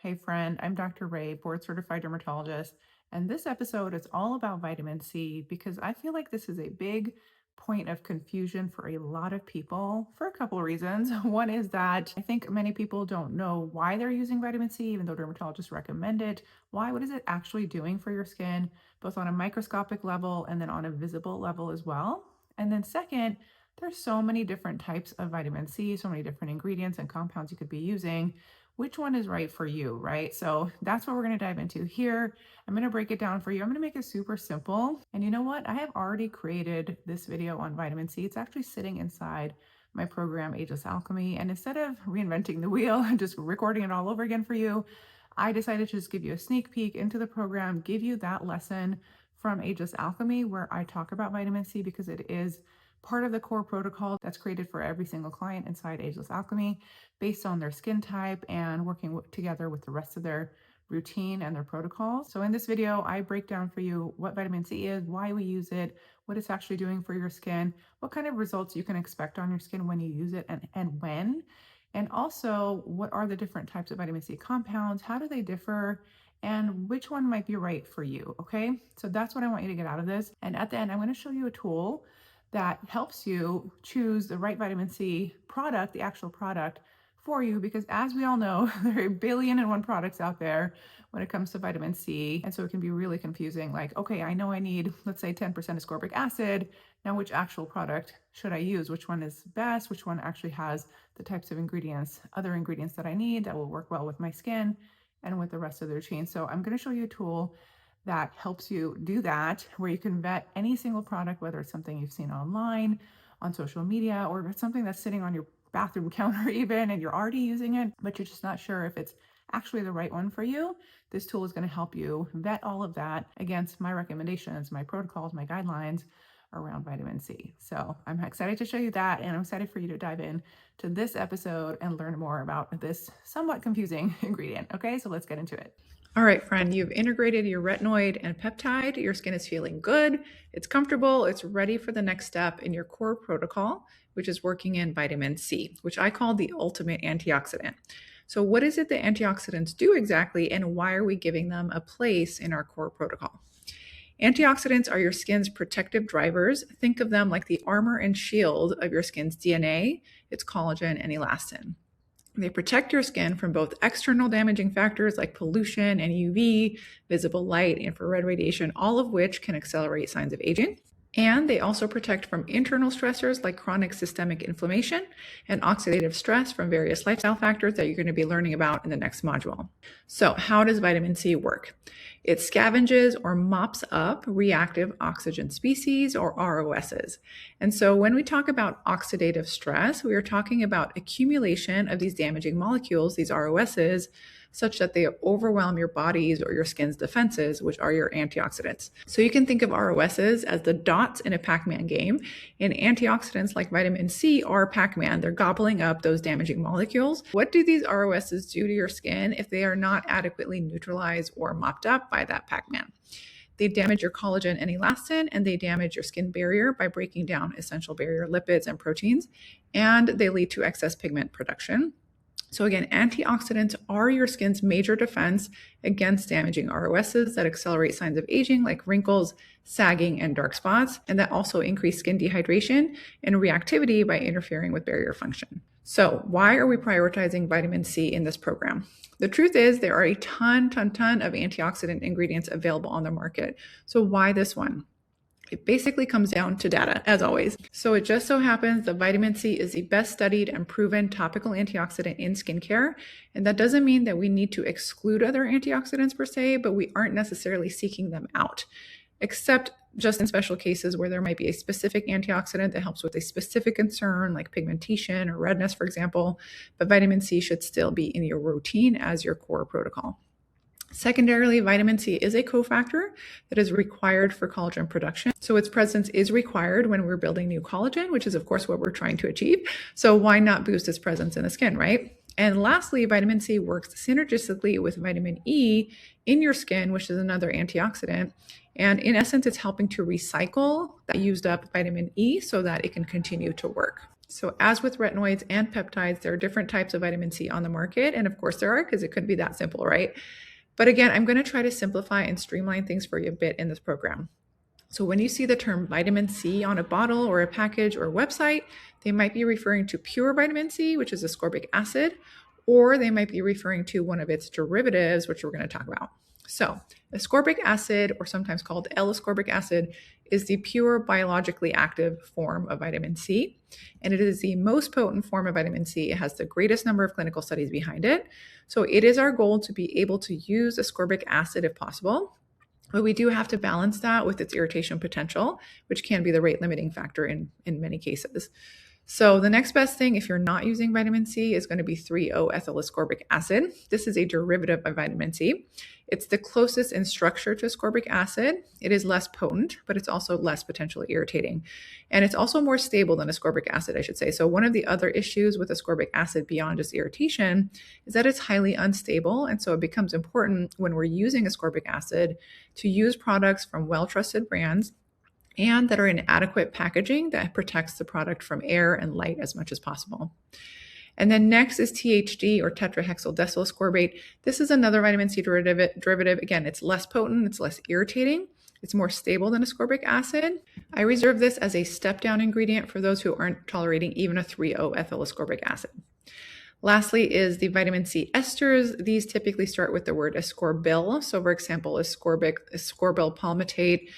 Hey friend, I'm Dr. Ray, board certified dermatologist, and this episode is all about vitamin C because I feel like this is a big point of confusion for a lot of people for a couple of reasons. One is that I think many people don't know why they're using vitamin C, even though dermatologists recommend it. Why? What is it actually doing for your skin, both on a microscopic level and then on a visible level as well? And then second, there's so many different types of vitamin C, so many different ingredients and compounds you could be using. Which one is right for you, right? So that's what we're going to dive into here. I'm going to break it down for you. I'm going to make it super simple. And you know what? I have already created this video on vitamin C. It's actually sitting inside my program, Ageless Alchemy. And instead of reinventing the wheel and just recording it all over again for you, I decided to just give you a sneak peek into the program, give you that lesson from Ageless Alchemy where I talk about vitamin C because it is part of the core protocol that's created for every single client inside Ageless Alchemy based on their skin type and working together with the rest of their routine and their protocols. So in this video, I break down for you what vitamin C is, why we use it, what it's actually doing for your skin, what kind of results you can expect on your skin when you use it and when, and also what are the different types of vitamin C compounds, how do they differ, and which one might be right for you, okay? So that's what I want you to get out of this. And at the end, I'm going to show you a tool that helps you choose the right vitamin C product, the actual product for you, because as we all know, there are 1,000,000,001 products out there when it comes to vitamin C. And so it can be really confusing. Like, okay, I know I need, let's say 10% ascorbic acid. Now, which actual product should I use? Which one is best? Which one actually has the types of ingredients, other ingredients that I need that will work well with my skin and with the rest of the routine. So I'm going to show you a tool that helps you do that, where you can vet any single product, whether it's something you've seen online, on social media, or if it's something that's sitting on your bathroom counter even, and you're already using it, but you're just not sure if it's actually the right one for you. This tool is going to help you vet all of that against my recommendations, my protocols, my guidelines around vitamin C. So I'm excited to show you that, and I'm excited for you to dive in to this episode and learn more about this somewhat confusing ingredient. Okay, so let's get into it. All right, friend, you've integrated your retinoid and peptide. Your skin is feeling good. It's comfortable. It's ready for the next step in your core protocol, which is working in vitamin C, which I call the ultimate antioxidant. So what is it that antioxidants do exactly, and why are we giving them a place in our core protocol? Antioxidants are your skin's protective drivers. Think of them like the armor and shield of your skin's DNA, its collagen and elastin. They protect your skin from both external damaging factors like pollution and UV, visible light, infrared radiation, all of which can accelerate signs of aging. And they also protect from internal stressors like chronic systemic inflammation and oxidative stress from various lifestyle factors that you're going to be learning about in the next module. So, how does vitamin C work? It scavenges or mops up reactive oxygen species, or ROSs. And so when we talk about oxidative stress, we are talking about accumulation of these damaging molecules, these ROSs, such that they overwhelm your body's or your skin's defenses, which are your antioxidants. So you can think of ROSs as the dots in a Pac-Man game, and antioxidants like vitamin C are Pac-Man. They're gobbling up those damaging molecules. What do these ROSs do to your skin if they are not adequately neutralized or mopped up by that Pac-Man? They damage your collagen and elastin, and they damage your skin barrier by breaking down essential barrier lipids and proteins, and they lead to excess pigment production. So again, antioxidants are your skin's major defense against damaging ROSs that accelerate signs of aging like wrinkles, sagging, and dark spots, and that also increase skin dehydration and reactivity by interfering with barrier function. So why are we prioritizing vitamin C in this program? The truth is there are a ton of antioxidant ingredients available on the market. So why this one? It basically comes down to data, as always. So it just so happens that vitamin C is the best studied and proven topical antioxidant in skincare. And that doesn't mean that we need to exclude other antioxidants per se, but we aren't necessarily seeking them out, except just in special cases where there might be a specific antioxidant that helps with a specific concern like pigmentation or redness, for example. But vitamin C should still be in your routine as your core protocol. Secondarily, vitamin C is a cofactor that is required for collagen production. So its presence is required when we're building new collagen, which is of course what we're trying to achieve. So why not boost its presence in the skin, right? And lastly, vitamin C works synergistically with vitamin E in your skin, which is another antioxidant. And in essence, it's helping to recycle that used up vitamin E so that it can continue to work. So, as with retinoids and peptides, there are different types of vitamin C on the market. And of course, there are, because it couldn't be that simple, right? But again, I'm going to try to simplify and streamline things for you a bit in this program. So, when you see the term vitamin C on a bottle or a package or a website, they might be referring to pure vitamin C, which is ascorbic acid, or they might be referring to one of its derivatives, which we're going to talk about. So, ascorbic acid, or sometimes called L-ascorbic acid, is the pure biologically active form of vitamin C, and it is the most potent form of vitamin C. It has the greatest number of clinical studies behind it. So, it is our goal to be able to use ascorbic acid if possible. But we do have to balance that with its irritation potential, which can be the rate limiting factor in many cases. So the next best thing if you're not using vitamin C is going to be 3-O-ethyl ascorbic acid. This is a derivative of vitamin C. It's the closest in structure to ascorbic acid. It is less potent, but it's also less potentially irritating. And it's also more stable than ascorbic acid, I should say. So one of the other issues with ascorbic acid beyond just irritation is that it's highly unstable. And so it becomes important when we're using ascorbic acid to use products from well-trusted brands and that are in adequate packaging that protects the product from air and light as much as possible. And then next is THD, or tetrahexyl ascorbate. This is another vitamin C derivative. Again, it's less potent, it's less irritating, it's more stable than ascorbic acid. I reserve this as a step-down ingredient for those who aren't tolerating even a 3-O-ethyl ascorbic acid. Lastly is the vitamin C esters. These typically start with the word ascorbyl. So for example, ascorbyl palmitate.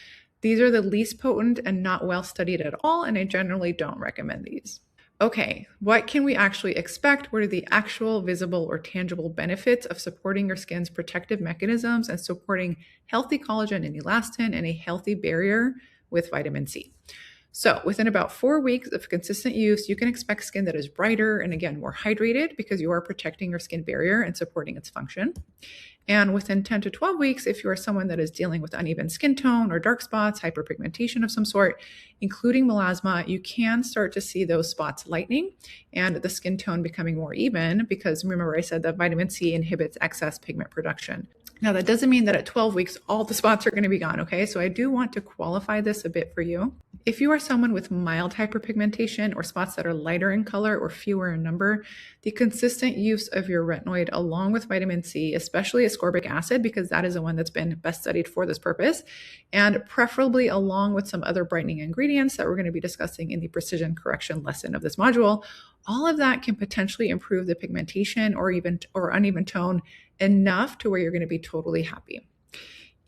These are the least potent and not well studied at all, and I generally don't recommend these. Okay, what can we actually expect? What are the actual visible or tangible benefits of supporting your skin's protective mechanisms and supporting healthy collagen and elastin and a healthy barrier with vitamin C? So within about 4 weeks of consistent use, you can expect skin that is brighter and again, more hydrated because you are protecting your skin barrier and supporting its function. And within 10 to 12 weeks, if you are someone that is dealing with uneven skin tone or dark spots, hyperpigmentation of some sort, including melasma, you can start to see those spots lightening and the skin tone becoming more even because remember I said that vitamin C inhibits excess pigment production. Now, that doesn't mean that at 12 weeks, all the spots are going to be gone, okay? So I do want to qualify this a bit for you. If you are someone with mild hyperpigmentation or spots that are lighter in color or fewer in number, the consistent use of your retinoid along with vitamin C, especially ascorbic acid, because that is the one that's been best studied for this purpose, and preferably along with some other brightening ingredients that we're going to be discussing in the precision correction lesson of this module, all of that can potentially improve the pigmentation or uneven tone enough to where you're going to be totally happy.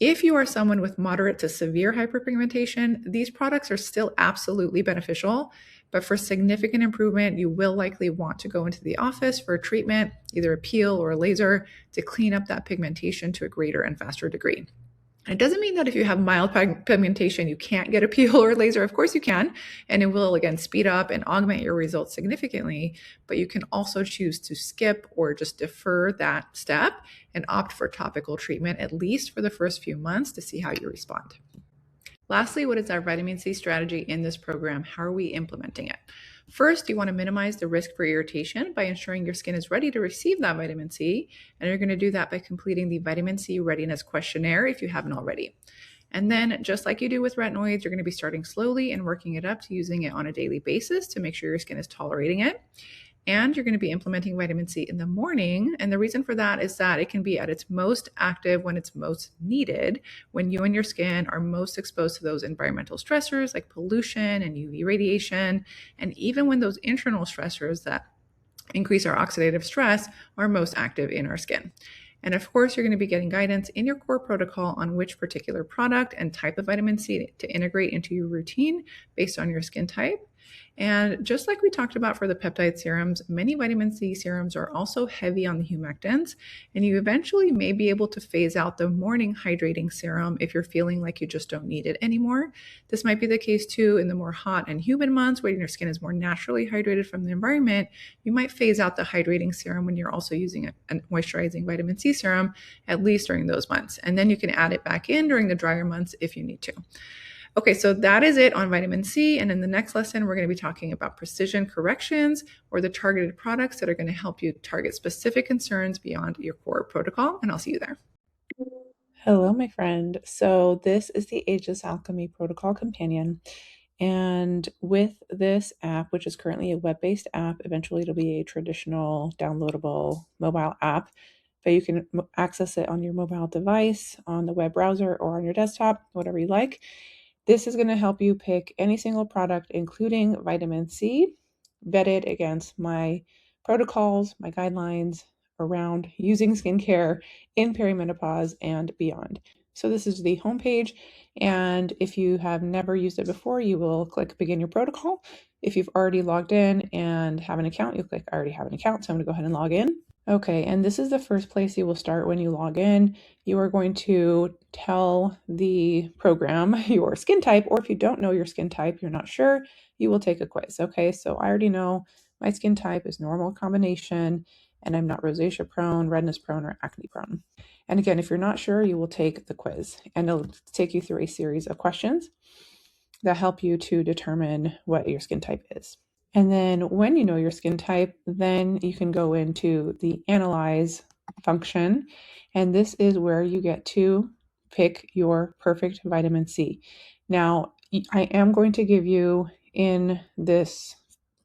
If you are someone with moderate to severe hyperpigmentation, these products are still absolutely beneficial, but for significant improvement, you will likely want to go into the office for a treatment, either a peel or a laser, to clean up that pigmentation to a greater and faster degree. It doesn't mean that if you have mild pigmentation, you can't get a peel or a laser. Of course you can, and it will, again, speed up and augment your results significantly, but you can also choose to skip or just defer that step and opt for topical treatment, at least for the first few months, to see how you respond. Lastly, what is our vitamin C strategy in this program? How are we implementing it? First, you want to minimize the risk for irritation by ensuring your skin is ready to receive that vitamin C, and you're going to do that by completing the vitamin C readiness questionnaire if you haven't already. And then, just like you do with retinoids, you're going to be starting slowly and working it up to using it on a daily basis to make sure your skin is tolerating it. And you're going to be implementing vitamin C in the morning. And the reason for that is that it can be at its most active when it's most needed, when you and your skin are most exposed to those environmental stressors like pollution and UV radiation, and even when those internal stressors that increase our oxidative stress are most active in our skin. And of course, you're going to be getting guidance in your core protocol on which particular product and type of vitamin C to integrate into your routine based on your skin type. And just like we talked about for the peptide serums, many vitamin C serums are also heavy on the humectants, and you eventually may be able to phase out the morning hydrating serum if you're feeling like you just don't need it anymore. This might be the case too in the more hot and humid months when your skin is more naturally hydrated from the environment. You might phase out the hydrating serum when you're also using a moisturizing vitamin C serum, at least during those months. And then you can add it back in during the drier months if you need to. Okay, so that is it on vitamin C. And in the next lesson, we're going to be talking about precision corrections or the targeted products that are going to help you target specific concerns beyond your core protocol. And I'll see you there. Hello, my friend. So this is the Ageless Alchemy Protocol Companion. And with this app, which is currently a web-based app, eventually it'll be a traditional downloadable mobile app, but you can access it on your mobile device, on the web browser, or on your desktop, whatever you like. This is going to help you pick any single product, including vitamin C, vetted against my protocols, my guidelines around using skincare in perimenopause and beyond. So this is the homepage. And if you have never used it before, you will click begin your protocol. If you've already logged in and have an account, you'll click I already have an account. So I'm going to go ahead and log in. Okay, and this is the first place you will start when you log in. You are going to tell the program your skin type, or if you don't know your skin type, you're not sure, you will take a quiz. Okay, so I already know my skin type is normal combination, and I'm not rosacea prone, redness prone, or acne prone. And again, if you're not sure, you will take the quiz, and it'll take you through a series of questions that help you to determine what your skin type is. And then when you know your skin type, then you can go into the analyze function. And this is where you get to pick your perfect vitamin C. Now, I am going to give you in this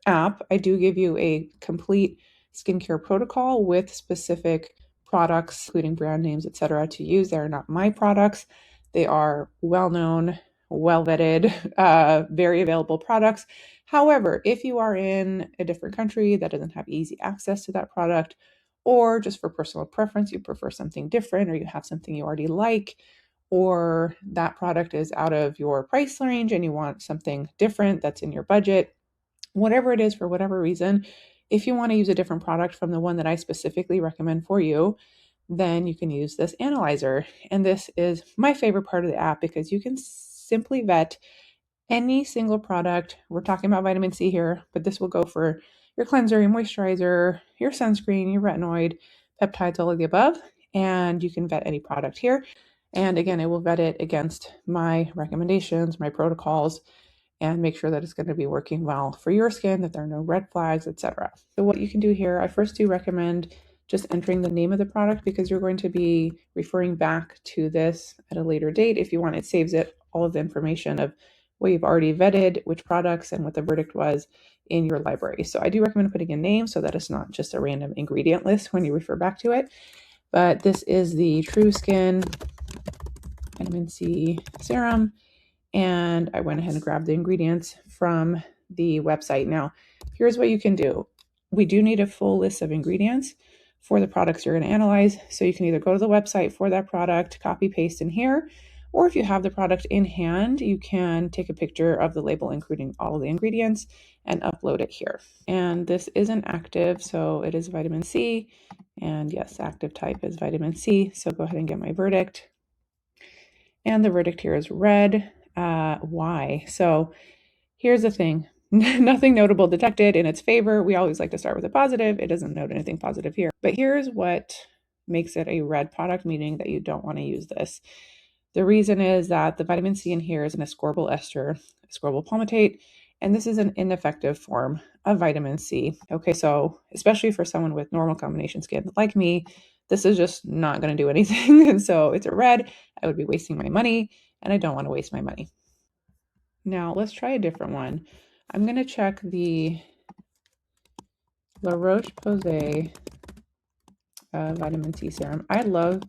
app, I do give you a complete skincare protocol with specific products, including brand names, etc., to use. They're not my products. They are well-known, well-vetted, very available products. However, if you are in a different country that doesn't have easy access to that product, or just for personal preference, you prefer something different, or you have something you already like, or that product is out of your price range and you want something different that's in your budget, whatever it is, for whatever reason, if you want to use a different product from the one that I specifically recommend for you, then you can use this analyzer. And this is my favorite part of the app because you can simply vet any single product. We're talking about vitamin C here, but this will go for your cleanser, your moisturizer, your sunscreen, your retinoid, peptides, all of the above. And you can vet any product here. And again, it will vet it against my recommendations, my protocols, and make sure that it's going to be working well for your skin, that there are no red flags, etc. So what you can do here, I first do recommend just entering the name of the product because you're going to be referring back to this at a later date. If you want, it saves it all of the information of what you've already vetted, which products, and what the verdict was in your library. So I do recommend putting a name so that it's not just a random ingredient list when you refer back to it. But this is the True Skin Vitamin C Serum. And I went ahead and grabbed the ingredients from the website. Now, here's what you can do. We do need a full list of ingredients for the products you're going to analyze. So you can either go to the website for that product, copy paste in here, or if you have the product in hand, you can take a picture of the label, including all of the ingredients, and upload it here. And this isn't active, so it is vitamin C. And yes, active type is vitamin C. So go ahead and get my verdict. And the verdict here is red. Why? So here's the thing. Nothing notable detected in its favor. We always like to start with a positive. It doesn't note anything positive here. But here's what makes it a red product, meaning that you don't want to use this. The reason is that the vitamin C in here is an ascorbyl ester, ascorbyl palmitate, and this is an ineffective form of vitamin C. Okay, so especially for someone with normal combination skin like me, this is just not going to do anything. And so it's a red. I would be wasting my money, and I don't want to waste my money. Now let's try a different one. I'm going to check the La Roche-Posay vitamin C serum. I love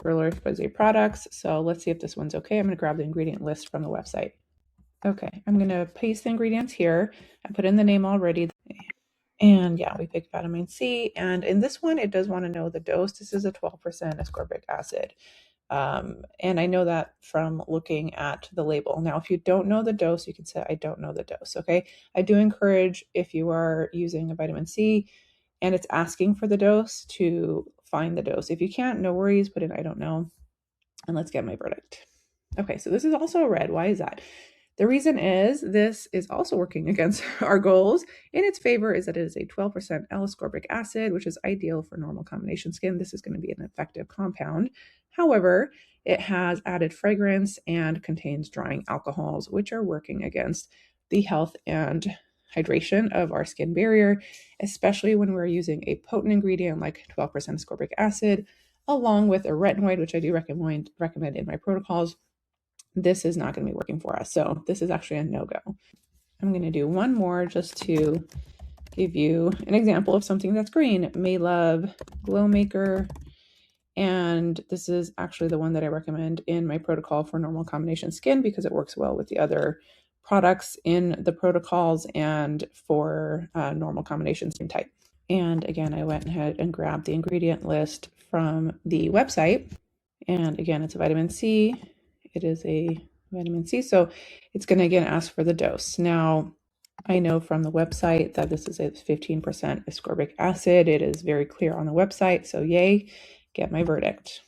La Roche-Posay products, so let's see if this one's okay. I'm going to grab the ingredient list from the website. Okay, I'm going to paste the ingredients here. I put in the name already. And yeah, we picked vitamin C. And in this one, it does want to know the dose. This is a 12% ascorbic acid. And I know that from looking at the label. Now, if you don't know the dose, you can say, I don't know the dose, okay? I do encourage, if you are using a vitamin C and it's asking for the dose, to find the dose. If you can't, no worries, put in I don't know. And let's get my verdict. Okay, so this is also a red. Why is that? The reason is this is also working against our goals. In its favor is that it is a 12% L-ascorbic acid, which is ideal for normal combination skin. This is going to be an effective compound. However, it has added fragrance and contains drying alcohols, which are working against the health and hydration of our skin barrier, especially when we're using a potent ingredient like 12% ascorbic acid, along with a retinoid, which I do recommend in my protocols. this is not going to be working for us. So this is actually a no-go. I'm going to do one more just to give you an example of something that's green. Maylove Glow Maker. And this is actually the one that I recommend in my protocol for normal combination skin because it works well with the other products in the protocols and for normal combination skin type. And again, I went ahead and grabbed the ingredient list from the website. And again, it's a vitamin C. It is a vitamin C. So it's going to again ask for the dose. Now, I know from the website that this is a 15% ascorbic acid. It is very clear on the website. So yay, get my verdict.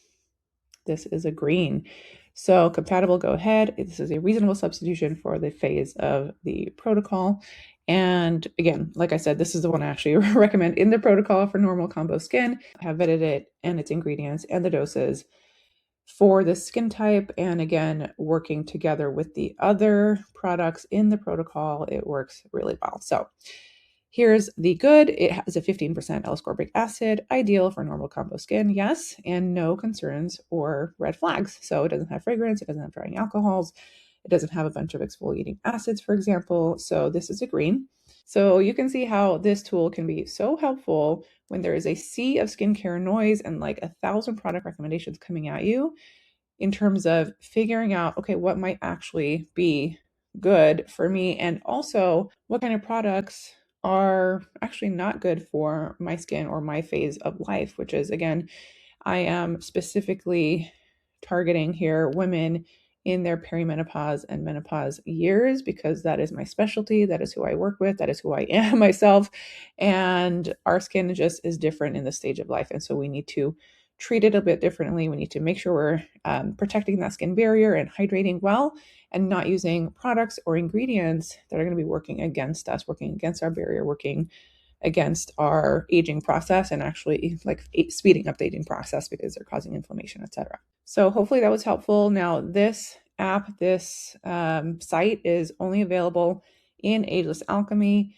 This is a green. So compatible, go ahead. This is a reasonable substitution for the phase of the protocol. And again, like I said, this is the one I actually recommend in the protocol for normal combo skin. I have vetted it and its ingredients and the doses for the skin type. And again, working together with the other products in the protocol, it works really well. So here's the good. It has a 15% L-ascorbic acid, ideal for normal combo skin, yes, and no concerns or red flags. So it doesn't have fragrance, it doesn't have drying alcohols, it doesn't have a bunch of exfoliating acids, for example. So this is a green. So you can see how this tool can be so helpful when there is a sea of skincare noise and like 1,000 product recommendations coming at you in terms of figuring out, okay, what might actually be good for me, and also what kind of products are actually not good for my skin or my phase of life, which is, again, I am specifically targeting here women in their perimenopause and menopause years because that is my specialty. That is who I work with. That is who I am myself. And our skin just is different in this stage of life. And so we need to treat it a bit differently. We need to make sure we're protecting that skin barrier and hydrating well and not using products or ingredients that are going to be working against us, working against our barrier, working against our aging process and actually like speeding up the aging process because they're causing inflammation, etc. So hopefully that was helpful. Now this app, this site is only available in Ageless Alchemy.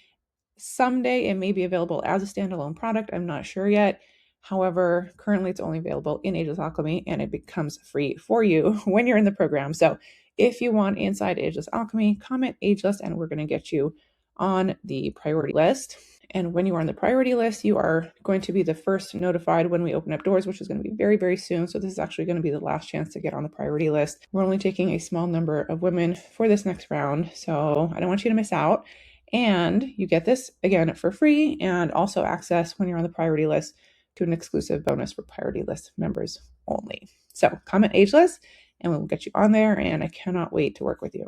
Someday it may be available as a standalone product. I'm not sure yet. However, currently it's only available in Ageless Alchemy and it becomes free for you when you're in the program. So if you want inside Ageless Alchemy, comment Ageless and we're going to get you on the priority list. And when you are on the priority list, you are going to be the first notified when we open up doors, which is going to be very, very soon. So this is actually going to be the last chance to get on the priority list. We're only taking a small number of women for this next round. So I don't want you to miss out. And you get this again for free and also access when you're on the priority list to an exclusive bonus for priority list members only. So comment Ageless and we'll get you on there. And I cannot wait to work with you.